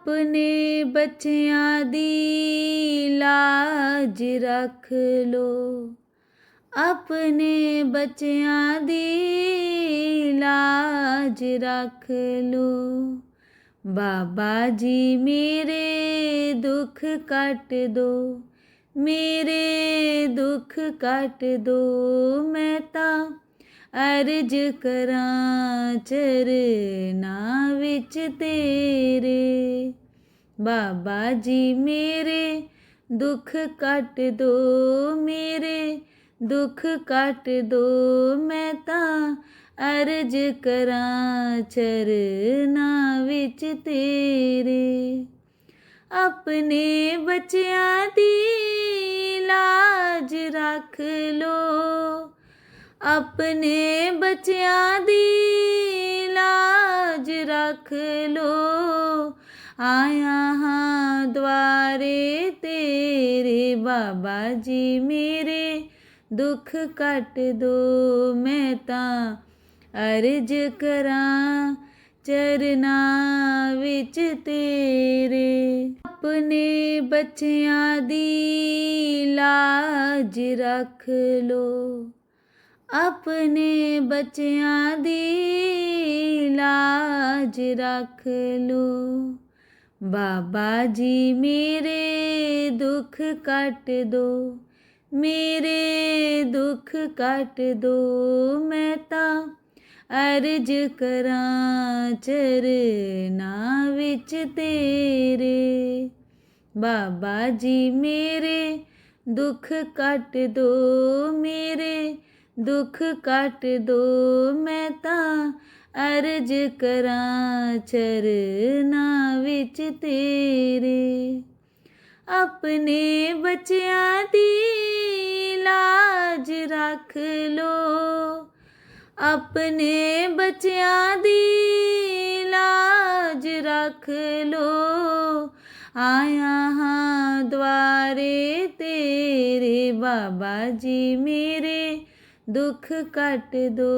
अपने बच्चियां दी लाज रख लो, अपने बच्चियां दी लाज रख लो। बाबा जी मेरे दुख कट दो, मेरे दुख कट दो। मैं तां अर्ज करां चरनां विच तेरे। बाबा जी मेरे दुख कट दो, मेरे दुख कट दो। मैं तां अर्ज करां चरनां विच तेरे। अपने बच्चियां दी लाज रख लो, अपने बच्चियां दी लाज रख लो। आया हाँ द्वारे तेरे, बाबा जी मेरे दुख कट दो। मैं तां अर्ज करां चरनां विच तेरे। अपने बच्चियां दी लाज रख लो, अपने बच्चियां दी लाज रख लो। बाबा जी मेरे दुख कट दो, मेरे दुख कट दो। मैं तां अर्ज करां चरनां विच तेरे। बाबा जी मेरे दुख कट दो, मेरे दुख कट दो। मैं तां अर्ज करां चरनां विच तेरे। अपने बच्चियां दी लाज रख लो, अपने बच्चियां दी लाज रख लो। आया हाँ द्वारे तेरे, बाबा जी मेरे दुख कट दो।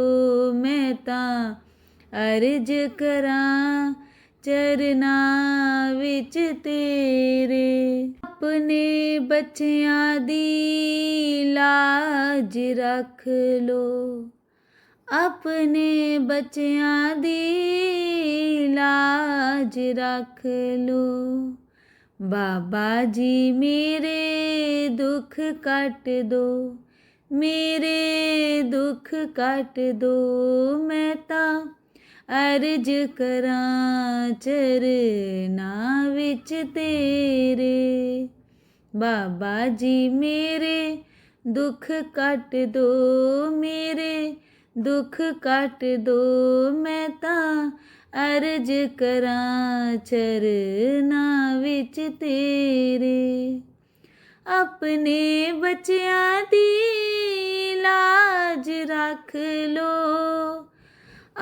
मैं तां अर्ज करां चरनां विच तेरे। अपने बच्चियां दी लाज रख लो, अपने बच्चियां दी लाज रख लो। बाबा जी मेरे दुख कट दो, मेरे दुख कट दो। मैं तां अर्ज करां चरनां विच तेरे। बाबा जी मेरे दुख कट दो, मेरे दुख कट दो। मैं तां अर्ज करां चरनां विच तेरे। अपने बच्चियां दी लाज रख लो,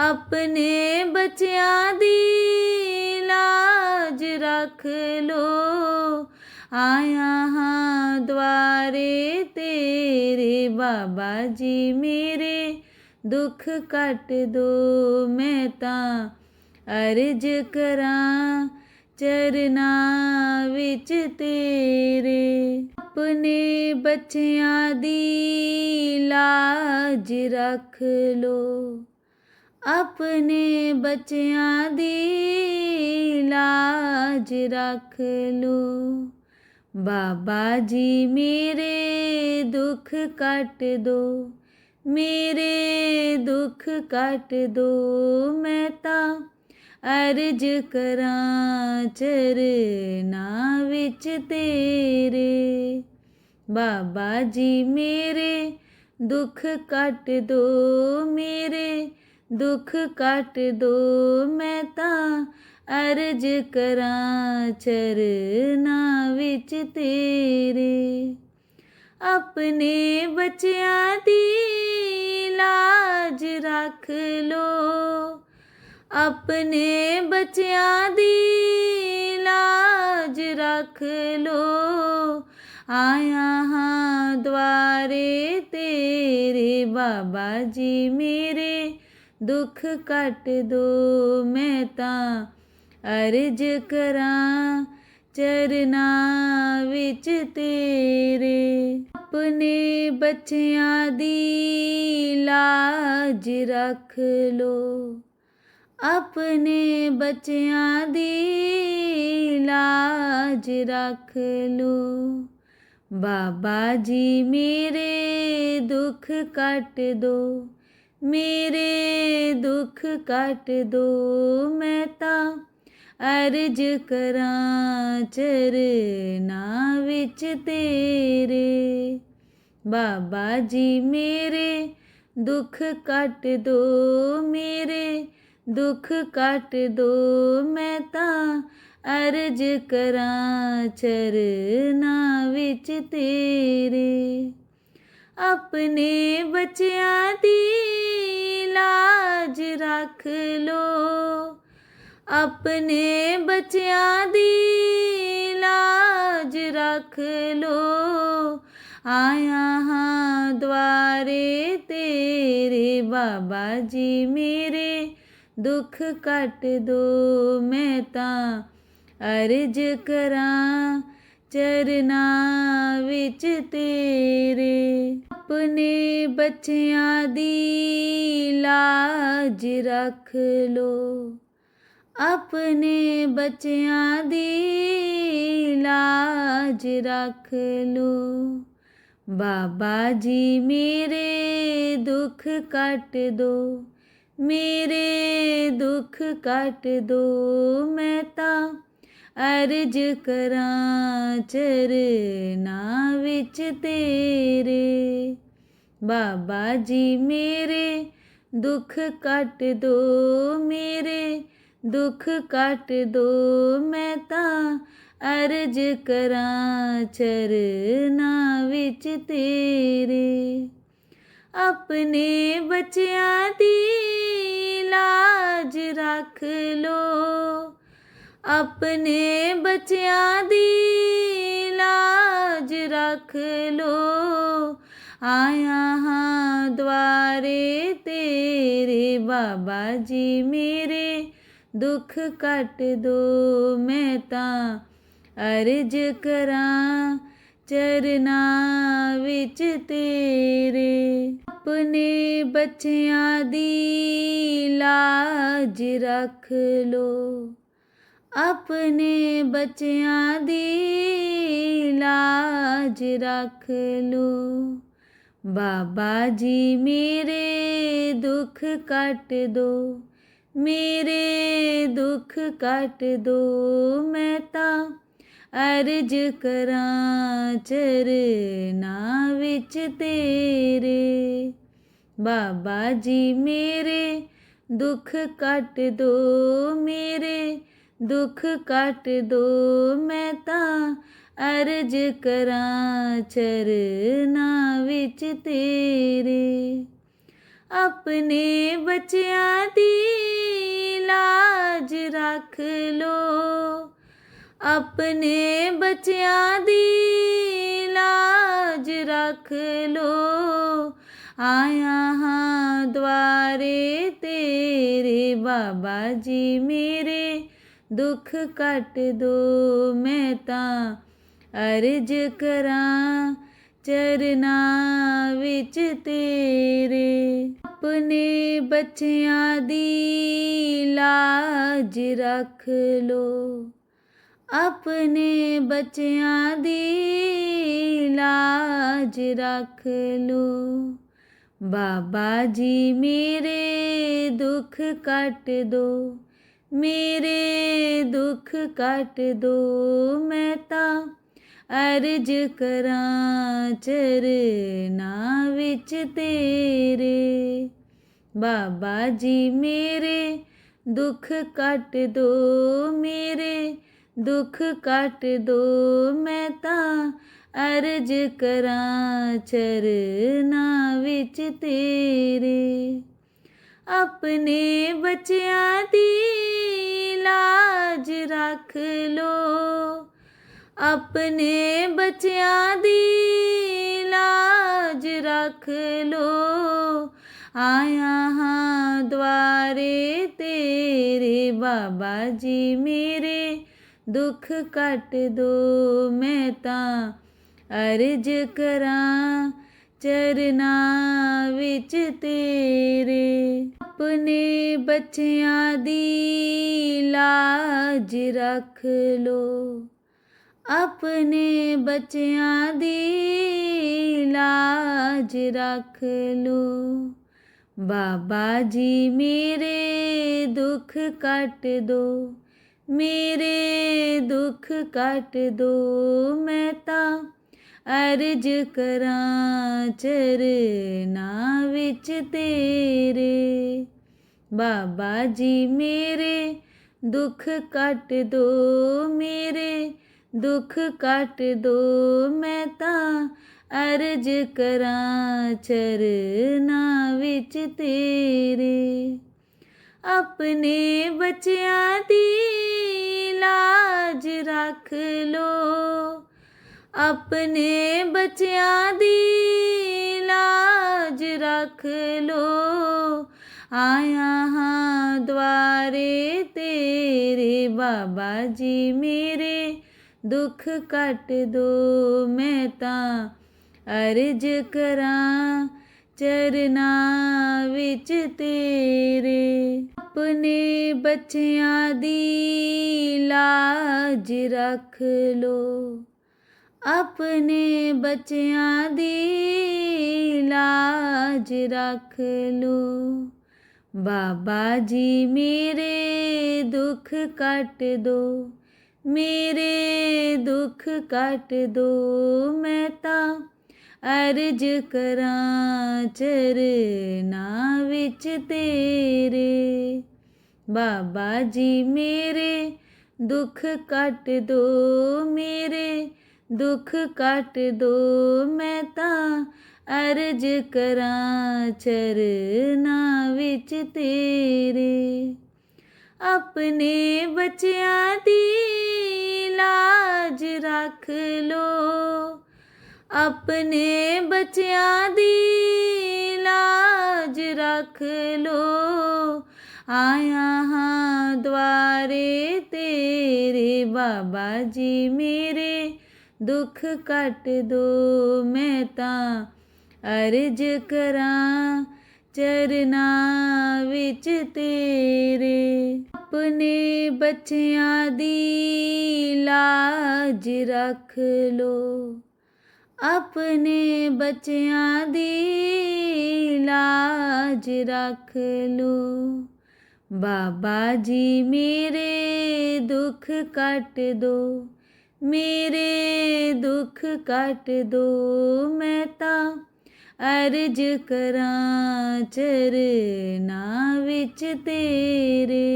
अपने बच्चियां दी लाज रख लो। आया हाँ द्वारे तेरे, बाबा जी मेरे दुख कट दो। मैं तां अर्ज करां चरनां विच तेरे। अपने बच्चियां दी लाज रख लो, अपने बच्चियां दी लाज रख लो। बाबा जी मेरे दुख कट दो, मेरे दुख कट दो। मैं तां अर्ज करां चरनां विच तेरे। बाबा जी मेरे दुख कट दो, मेरे दुख कट दो। मैं तां अर्ज करां चरनां विच तेरे। अपने बच्चियां दी लाज रख लो, अपने बच्चियां दी लाज रख लो। आया हाँ द्वारे तेरे, बाबा जी मेरे दुख कट दो। मैं तां ਅਰਜ ਕਰਾਂ ਚਰਨਾਂ ਵਿੱਚ ਤੇਰੇ। ਆਪਣੇ ਬੱਚਿਆਂ ਦੀ ਲਾਜ ਰੱਖ ਲੋ, ਆਪਣੇ ਬੱਚਿਆਂ ਦੀ ਲਾਜ ਰੱਖ ਲੋ। ਬਾਬਾ ਜੀ ਮੇਰੇ ਦੁੱਖ ਕੱਟ ਦੋ, ਮੇਰੇ ਦੁੱਖ ਕੱਟ ਦੋ। ਮੈਂ ਤਾਂ ਅਰਜ ਕਰਾਂ ਚਰਨਾਂ ਵਿੱਚ ਤੇਰੇ। ਬਾਬਾ ਜੀ ਮੇਰੇ ਦੁੱਖ ਕੱਟ ਦੋ, ਮੇਰੇ ਦੁੱਖ ਕੱਟ ਦੋ। ਮੈਂ ਤਾਂ ਅਰਜ ਕਰਾਂ ਚਰਨਾਂ ਵਿੱਚ ਤੇਰੇ। ਆਪਣੇ ਬੱਚਿਆਂ ਦੀ ਲਾਜ ਰੱਖ ਲੋ, ਆਪਣੇ ਬੱਚਿਆਂ ਦੀ ਲਾਜ ਰੱਖ ਲੋ। ਆਇਆ ਹਾਂ ਦੁਆਰੇ ਤੇਰੇ। ਬਾਬਾ ਜੀ ਮੇਰੇ ਦੁੱਖ ਕੱਟ ਦੋ, ਮੈਂ ਤਾਂ ਅਰਜ ਕਰਾਂ ਚਰਨਾਂ ਵਿੱਚ ਤੇਰੇ। ਆਪਣੇ ਬੱਚਿਆਂ ਦੀ ਲਾਜ ਰੱਖ ਲੋ, ਆਪਣੇ ਬੱਚਿਆਂ ਦੀ ਲਾਜ ਰੱਖ ਲੋ। ਬਾਬਾ ਜੀ ਮੇਰੇ ਦੁੱਖ ਕੱਟ ਦੋ, ਮੇਰੇ ਦੁੱਖ ਕੱਟ ਦੋ। ਮੈਂ ਤਾਂ ਅਰਜ ਕਰਾਂ ਚਰਨਾਂ ਵਿੱਚ ਤੇਰੇ। ਬਾਬਾ ਜੀ ਮੇਰੇ ਦੁੱਖ ਕੱਟ ਦੋ, ਮੇਰੇ ਦੁੱਖ ਕੱਟ ਦੋ। ਮੈਂ ਤਾਂ ਅਰਜ ਕਰਾਂ ਚਰਨਾਂ ਵਿੱਚ ਤੇਰੇ। ਆਪਣੇ ਬੱਚਿਆਂ ਦੀ ਲਾਜ ਰੱਖ ਲੋ, ਆਪਣੇ ਬੱਚਿਆਂ ਦੀ ਲਾਜ ਰੱਖ ਲੋ। ਆਇਆ ਹਾਂ ਦੁਆਰੇ ਤੇਰੇ। ਬਾਬਾ ਜੀ ਮੇਰੇ ਦੁੱਖ ਕੱਟ ਦੋ, ਮੈਂ ਤਾਂ ਅਰਜ ਕਰਾਂ ਚਰਨਾਂ ਵਿੱਚ ਤੇਰੇ। ਆਪਣੇ ਬੱਚਿਆਂ ਦੀ ਲਾਜ ਰੱਖ ਲੋ, ਆਪਣੇ ਬੱਚਿਆਂ ਦੀ ਲਾਜ ਰੱਖ ਲੋ। ਬਾਬਾ ਜੀ ਮੇਰੇ ਦੁੱਖ ਕੱਟ ਦੋ, ਮੇਰੇ ਦੁੱਖ ਕੱਟ ਦੋ। ਮੈਂ ਤਾਂ ਅਰਜ ਕਰਾਂ ਚਰਨਾਂ ਵਿੱਚ ਤੇਰੇ। ਬਾਬਾ ਜੀ ਮੇਰੇ ਦੁੱਖ ਕੱਟ ਦੋ, ਮੇਰੇ ਦੁੱਖ ਕੱਟ ਦੋ। ਮੈਂ ਤਾਂ ਅਰਜ ਕਰਾਂ ਚਰਨਾਂ ਵਿੱਚ ਤੇਰੇ। ਆਪਣੇ ਬੱਚਿਆਂ ਦੀ ਲਾਜ ਰੱਖ ਲੋ, ਆਪਣੇ ਬੱਚਿਆਂ ਦੀ ਲਾਜ ਰੱਖ ਲੋ। ਆਇਆ ਹਾਂ ਦੁਆਰੇ ਤੇਰੇ। ਬਾਬਾ ਜੀ ਮੇਰੇ ਦੁੱਖ ਕੱਟ ਦੋ, ਮੈਂ ਤਾਂ ਅਰਜ ਕਰਾਂ ਚਰਨਾਂ ਵਿੱਚ ਤੇਰੇ। ਆਪਣੇ ਬੱਚਿਆਂ ਦੀ ਲਾਜ ਰੱਖ ਲੋ, ਆਪਣੇ ਬੱਚਿਆਂ ਦੀ ਲਾਜ ਰੱਖ ਲੋ। ਬਾਬਾ ਜੀ ਮੇਰੇ ਦੁੱਖ ਕੱਟ ਦੋ, ਮੇਰੇ ਦੁੱਖ ਕੱਟ ਦੋ। ਮੈਂ ਤਾਂ ਅਰਜ ਕਰਾਂ ਚਰਨਾਂ ਵਿੱਚ ਤੇਰੇ। ਬਾਬਾ ਜੀ ਮੇਰੇ ਦੁੱਖ ਕੱਟ ਦੋ, ਮੇਰੇ ਦੁੱਖ ਕੱਟ ਦੋ। ਮੈਂ ਤਾਂ ਅਰਜ ਕਰਾਂ ਚਰਨਾਂ ਵਿੱਚ ਤੇਰੇ। ਆਪਣੇ ਬੱਚਿਆਂ ਦੀ ਲਾਜ ਰੱਖ ਲੋ, ਆਪਣੇ ਬੱਚਿਆਂ ਦੀ ਲਾਜ ਰੱਖ ਲੋ। आया हाँ द्वारे तेरे बाबा जी मेरे दुख कट दो मैं तां अर्ज करां चरनां विच तेरे अपने बच्चियां दी लाज रख लो अपने बच्चियां दी लाज रख लो बाबा जी मेरे दुख कट दो मेरे दुख कट दो मैं तां अर्ज करां चरनां विच तेरे बाबा जी मेरे दुख कट दो मेरे दुख कट दो मैं तां अर्ज करां चरनां विच तेरे अपने बच्चियां दी लाज रख लो अपने बच्चियां दी लाज रख लो आया हाँ द्वारे तेरे बाबा जी मेरे दुख कट दो मैं तां अर्ज करां चरनां विच तेरे अपने बच्चियां दी लाज रख लो अपने बच्चियां दी लाज रख लो बाबा जी मेरे दुख कट दो मेरे दुख कट दो मैं तां अर्ज करां चरनां विच तेरे बाबा जी मेरे दुख कट दो मेरे दुख कट दो मैं तां अर्ज करां चरनां विच तेरे अपने बच्चियां दी लाज रख लो अपने बच्चियां दी लाज रख लो आया हाँ द्वारे तेरे बाबा जी मेरे दुख कट दो मैं तां अर्ज करां चरनां विच तेरे अपने बच्चियां दी लाज रख लो अपने बच्चियां दी लाज रख लो बाबा जी मेरे दुख कट दो मेरे दुख कट दो मैं तां अर्ज करां चरनां विच तेरे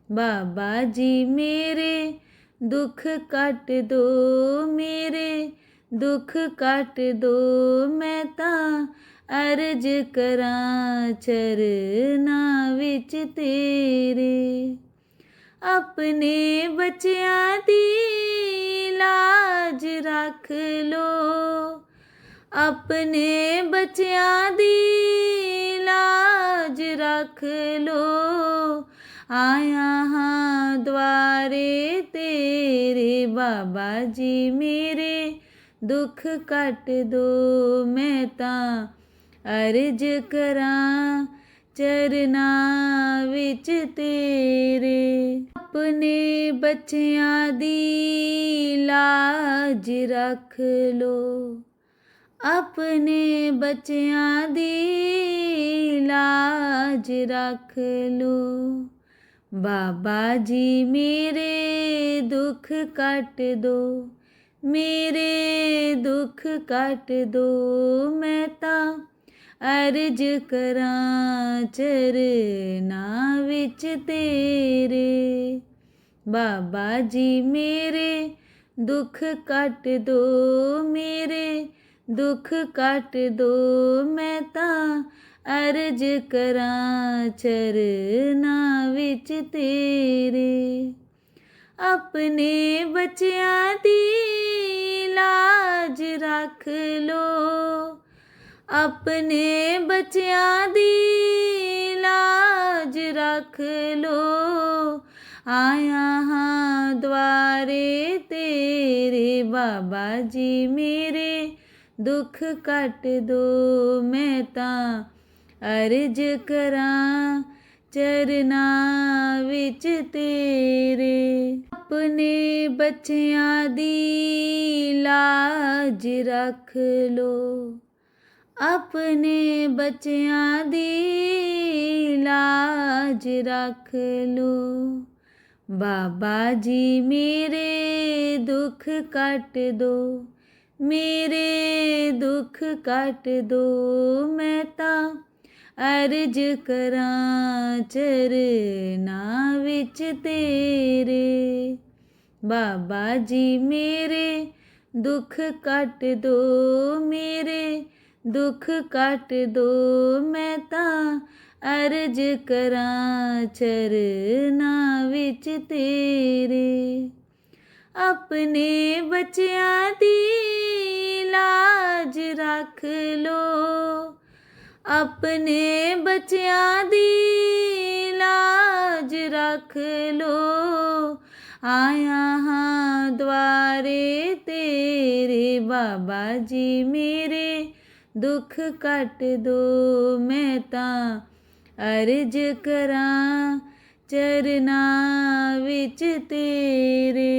बाबा जी मेरे दुख कट दो मेरे दुख कट दो मैं तां अर्ज करां चरनां विच तेरे अपने बच्चियां दी लाज रख लो अपने बच्चियां दी लाज रख लो आया हाँ द्वारे तेरे बाबा जी मेरे दुख कट दो मैं तां अर्ज करां चरनां विच तेरे अपने बच्चियां दी लाज रख लो अपने बच्चियां दी लाज रख लो बाबा जी मेरे दुख कट दो मेरे दुख कट दो मैं तां अर्ज करां चरनां विच तेरे बाबा जी मेरे दुख कट दो मेरे दुख कट दो मैं तां अर्ज करां चरनां विच तेरे अपने बच्चियां दी लाज रख लो अपने बच्चियां दी लाज रख लो, आया हाँ द्वारे तेरे बाबा जी मेरे दुख कट दो। मैं तां अर्ज करां चरनां विच तेरे, अपने बच्चियां दी लाज रख लो, अपने बच्चियां दी लाज रख लो। बाबा जी मेरे दुख कट दो, मेरे दुख कट दो। मैं तां अर्ज करां चरनां विच तेरे, बाबा जी मेरे दुख कट दो, मेरे दुख कट दो। मैं तां अर्ज करां चरनां विच तेरे, अपने बच्चियां दी लाज रख लो, अपने बच्चियां दी लाज रख लो, आया हाँ द्वारे तेरे बाबा जी मेरे दुख कट दो। मैं तां अर्ज करां चरनां विच तेरे,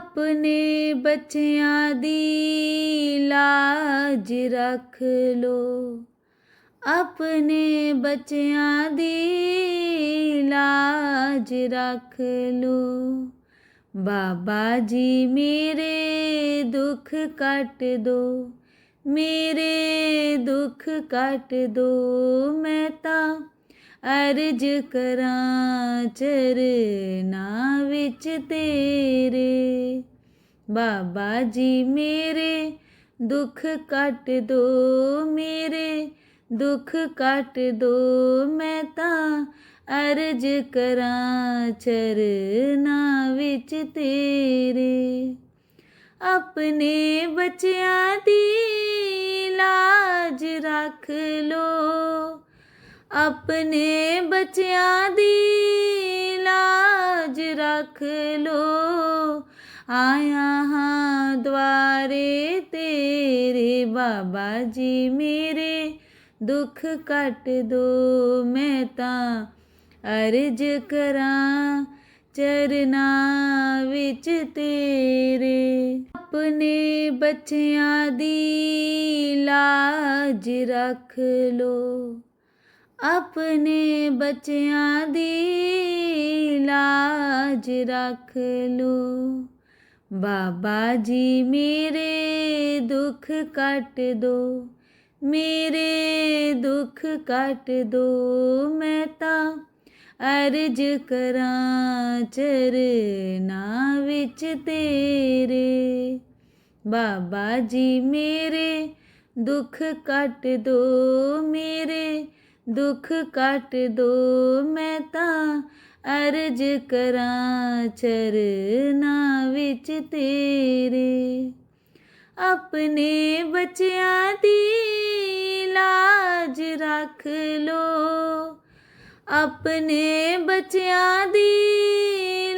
अपने बच्चियां दी लाज रख लो, अपने बच्चियां दी लाज रख लो। बाबा जी मेरे दुख कट दो, मेरे दुख कट दो। मैं तां अर्ज करां चरनां विच तेरे, बाबा जी मेरे दुख कट दो, मेरे दुख कट दो। मैं तां अर्ज करां चरनां विच तेरे, अपने बच्चियां दी लाज रख लो, अपने बच्चियां दी लाज रख लो, आया हाँ द्वारे तेरे बाबा जी मेरे दुख कट दो। मैं तां अर्ज करां चरनां विच तेरे, अपने बच्चियां दी लाज रख लो, अपने बच्चियां दी लाज रख लो। बाबा जी मेरे दुख कट दो, मेरे दुख कट दो। मैं तां अर्ज करां चरनां विच तेरे, बाबा जी मेरे दुख कट दो, मेरे दुख कट दो। मैं तां अर्ज करां चरनां विच तेरे, अपने बच्चियां दी लाज रख लो, अपने बच्चियां दी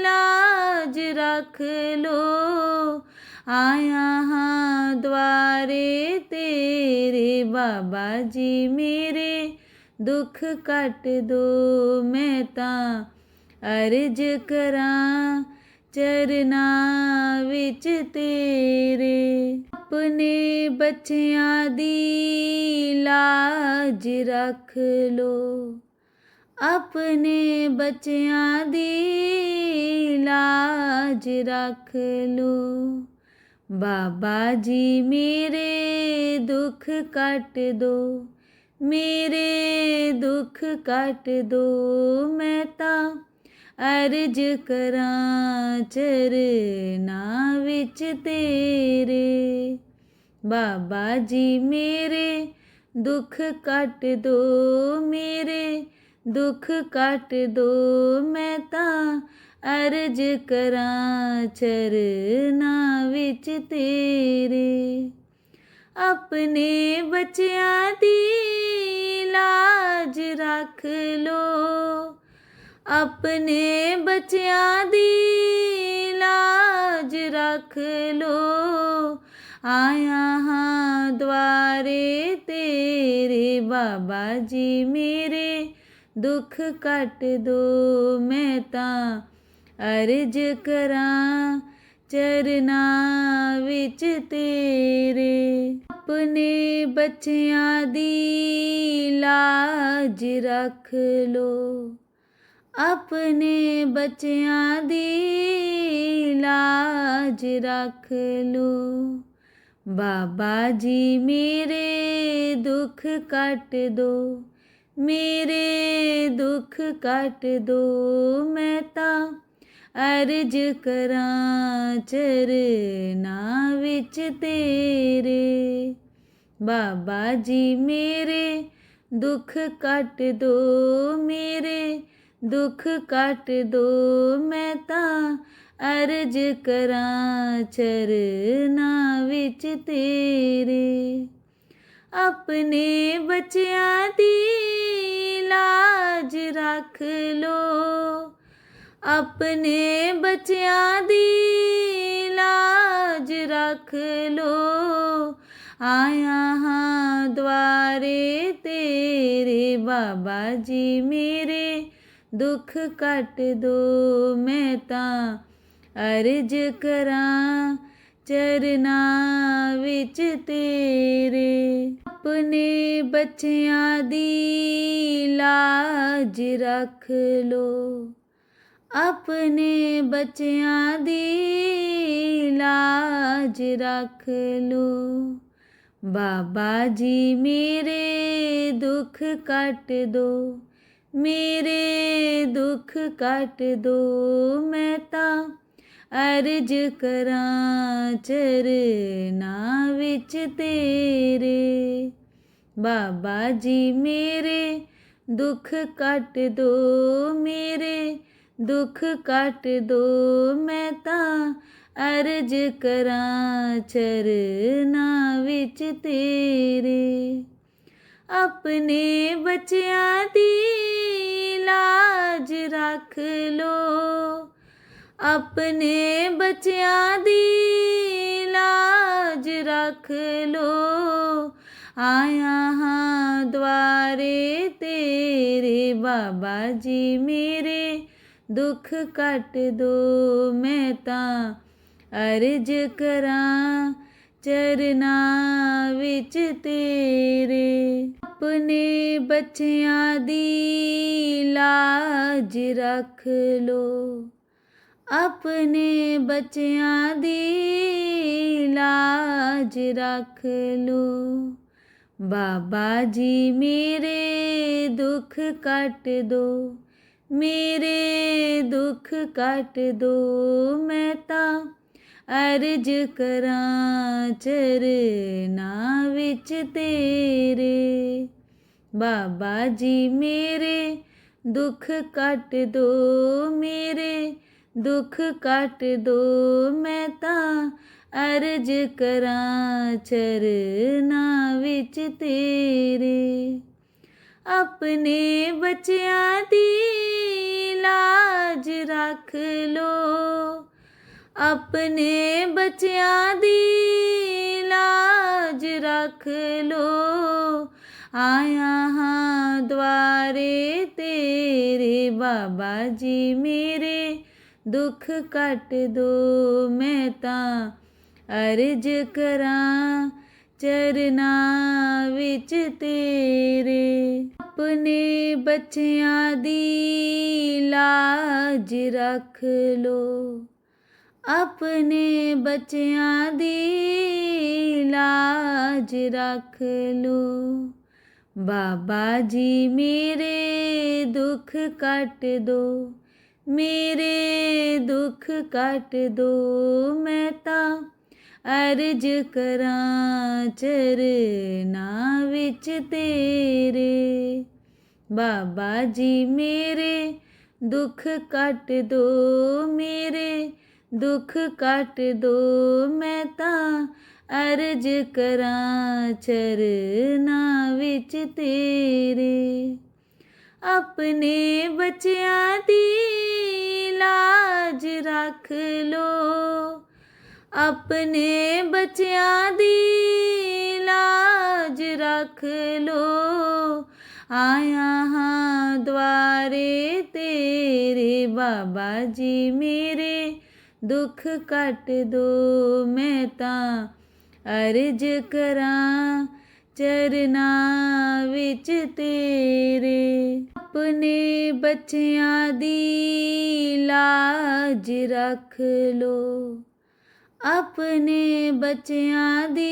लाज रख लो, आया हाँ द्वारे तेरे बाबा जी मेरे दुख कट दो। मैं तां अर्ज करां चरनां विच तेरे, अपने बच्चियां दी लाज रख लो, अपने बच्चियां दी लाज रख लो। बाबा जी मेरे दुख कट दो, मेरे दुख कट दो। मैं तां अर्ज करां चरनां विच तेरे, बाबा जी मेरे दुख कट दो, मेरे दुख कट दो। मैं तां अर्ज करां चरनां विच तेरे, अपने बच्चियां दी लाज रख लो, अपने बच्चियां दी लाज रख लो। आया हाँ द्वारे तेरे बाबा जी मेरे दुख कट दो। मैं तां अर्ज करां चरना विच तेरे, अपने बच्चियां दी लाज रख लो, अपने बच्चियां दी लाज रख लो। बाबा जी मेरे दुख कट दो, मेरे दुख कट दो। मैं तां अर्ज करां चरना विच तेरे, बाबा जी मेरे दुख कट दो, मेरे दुख कट दो। मैं तां अर्ज करां चरना विच तेरे, अपने बच्चियां दी लाज रख लो, अपने बच्चियां दी लाज रख लो। आया हाँ द्वारे तेरे बाबा जी मेरे दुख कट दो। मैं तां अर्ज करां चरना विच तेरे, अपने बच्चियां दी लाज रख लो, अपने बच्चियां दी लाज रख लो। बाबा जी मेरे दुख कट दो, मेरे दुख कट दो। मैं तां अर्ज करां चरना विच तेरे, बाबा जी मेरे दुख कट दो, मेरे दुख कट दो। मैं तां अर्ज करां चरना विच तेरे, अपने बच्चियां दी लाज रख लो, अपने बच्चियां दी लाज रख लो। आया हाँ द्वारे तेरे बाबा जी मेरे दुख कट दो। मैं तां अर्ज करां चरना विच तेरे, अपने बच्चियां दी लाज रख लो, अपने बच्चियां दी लाज रख लो। बाबा जी मेरे दुख कट दो, मेरे दुख कट दो। मैं तां अर्ज करां चरना विच तेरे, बाबा जी मेरे दुख कट दो, मेरे दुख कट दो। मैं तां अर्ज करां चरना विच तेरे, अपने बच्चियां दी लाज रख लो, अपने बच्चियां दी लाज रख लो। आया हाँ द्वारे तेरे बाबा जी मेरे दुख कट दो। मैं तां अर्ज करां चरना विच तेरे, अपने बच्चियां दी लाज रख लो, अपने बच्चियां दी लाज रख लो। बाबा जी मेरे दुख कट दो, मेरे दुख कट दो। मैं तां अर्ज करां चरना विच तेरे, बाबा जी मेरे दुख कट दो, मेरे दुख कट दो। मैं तां अर्ज करां चरनां विच तेरे। अपने बच्चियां दी लाज रख लो, अपने बच्चियां दी लाज रख लो। आया हाँ द्वारे तेरे बाबा जी मेरे दुख कट दो। मैं तां अर्ज करां चरनां विच तेरे। अपने बच्चियां दी लाज रख लो, अपने बच्चियां दी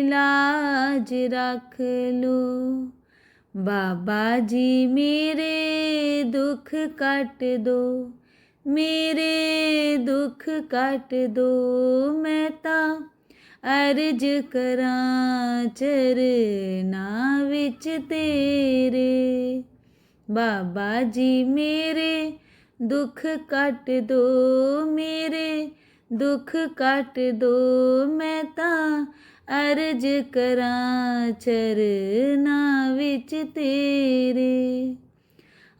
लाज रख लो। बाबा जी मेरे दुख कट दो, मेरे दुख कट दो। मैं तां अर्ज करां चरनां विच तेरे। बाबा जी मेरे दुख कट दो, मेरे दुख कट दो। मैं तां अर्ज करां चरनां विच तेरे।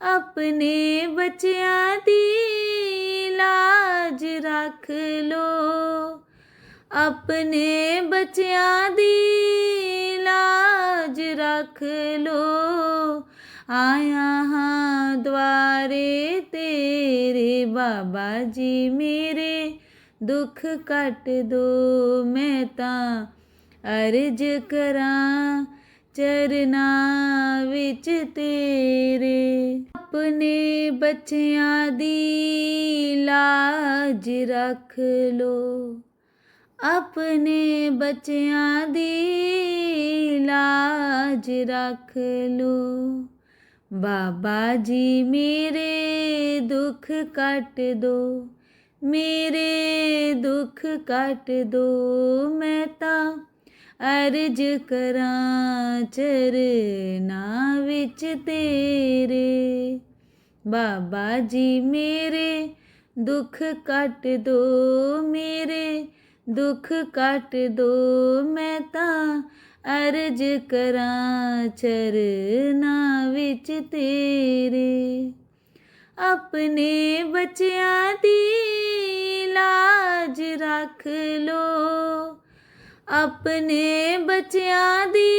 अपने बच्चियां दी लाज रख लो, अपने बच्चियां दी लाज रख लो। आया हाँ द्वारे तेरे बाबा जी मेरे दुख कट दो। मैं तां अर्ज करां चरनां विच तेरे। अपने बच्चियां दी लाज रख लो, अपने बच्चियां दी लाज रख लो। बाबा जी मेरे दुख कट दो, मेरे दुख कट दो। मैं तां अर्ज करां चरनां विच तेरे। बाबा जी मेरे दुख कट दो, मेरे दुख कट दो। मैं तां अर्ज करां चरनां विच तेरे। अपने बच्चियां दी लाज रख लो, अपने बच्चियां दी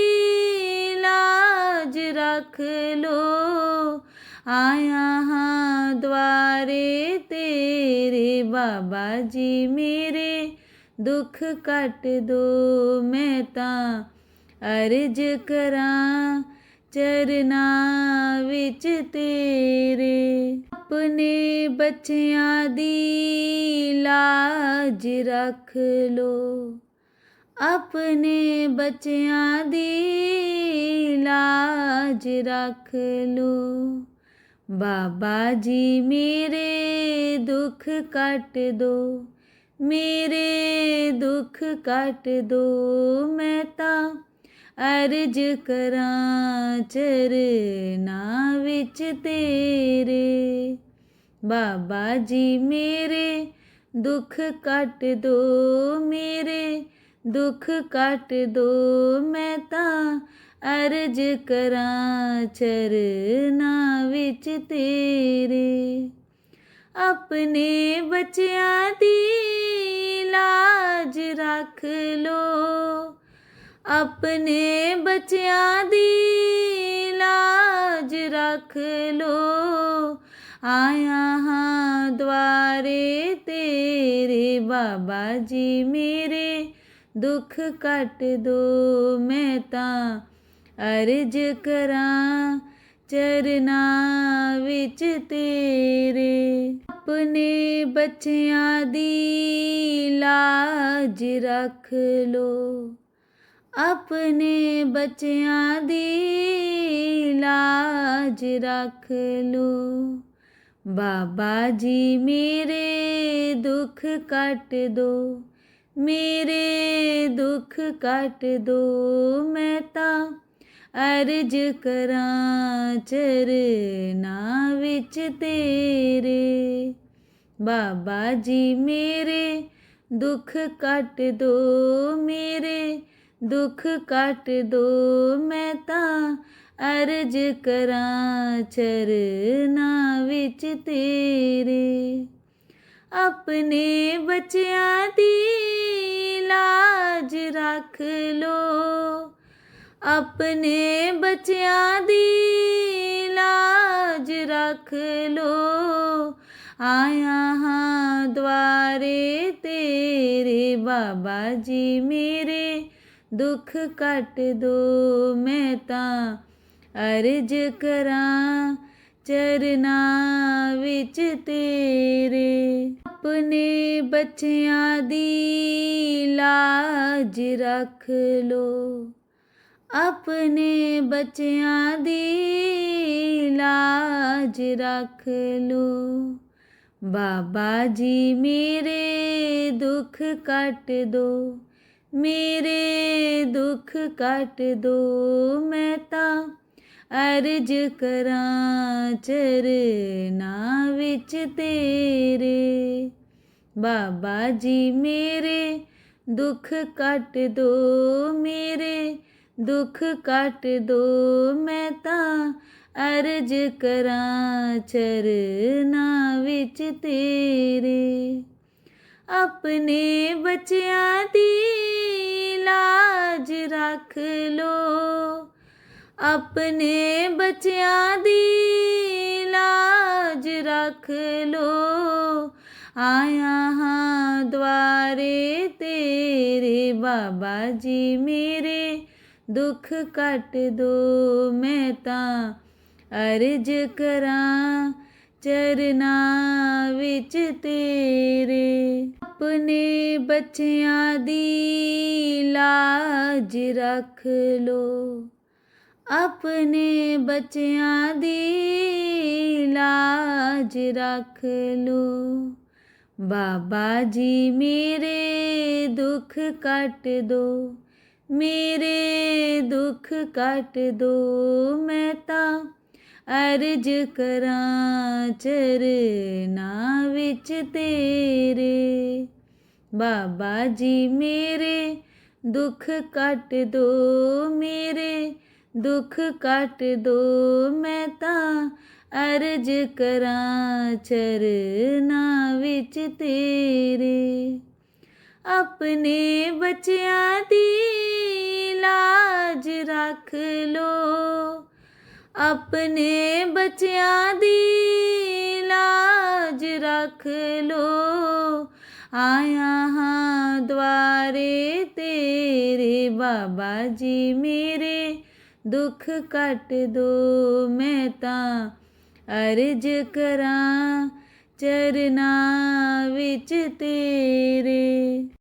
लाज रख लो। आया हाँ द्वारे तेरे बाबा जी मेरे दुख कट दो। मैं तां अर्ज करां चरनां विच तेरे। अपने बच्चियां दी लाज रख लो, अपने बच्चियां दी लाज रख लो। बाबा जी मेरे दुख कट दो, मेरे दुख कट दो। मैं तां अर्ज करां चरनां विच तेरे। बाबा जी मेरे दुख कट दो, मेरे दुख कट दो। मैं तां अर्ज करां चरनां विच तेरे। अपने बच्चियां दी लाज रख लो, अपने बच्चियां दी लाज रख लो। आया हाँ द्वारे तेरे बाबा जी मेरे दुख कट दो। मैं तां अर्ज करां चरनां विच तेरे। अपने बच्चियां दी लाज रख लो, अपने बच्चियां दी लाज रख लो। बाबा जी मेरे दुख कट दो, मेरे दुख कट दो। मैं तां अर्ज करां चरनां विच तेरे। बाबा जी मेरे दुख कट दो मेरे दुख कट दो मैं तां अर्ज करां चरनां विच तेरे अपने बच्चियां दी लाज रख लो अपने बच्चियां दी लाज रख लो आया हाँ द्वारे तेरे बाबा जी मेरे दुख कट दो मैं तां अर्ज करां चरनां विच तेरे अपने बच्चियां दी लाज रख लो अपने बच्चियां दी लाज रख लो बाबा जी मेरे दुख कट दो मेरे दुख कट दो मैं तां अर्ज करां चरनां विच तेरे बाबा जी मेरे दुख कट दो मेरे दुख कट दो मैं तां अर्ज करां चरनां विच तेरे अपने बच्चियां दी लाज रख लो अपने बच्चियां दी लाज रख लो आया हाँ द्वारे तेरे बाबा जी मेरे दुख कट दो मैं तां अर्ज करां चरनां विच तेरे अपने बच्चियां दी लाज रख लो अपने बच्चियां दी लाज रख लो बाबा जी मेरे दुख कट दो मेरे दुख कट दो मैं तां अर्ज करां चरनां विच तेरे बाबा जी मेरे दुख कट दो मेरे दुख कट दो मैं तां अर्ज करां चरनां विच तेरे अपने बच्चियां दी लाज रख लो अपने बच्चियां दी लाज रख लो आया हाँ द्वारे तेरे बाबा जी मेरे दुख कट दो मैं तां अर्ज करां चरनां विच तेरे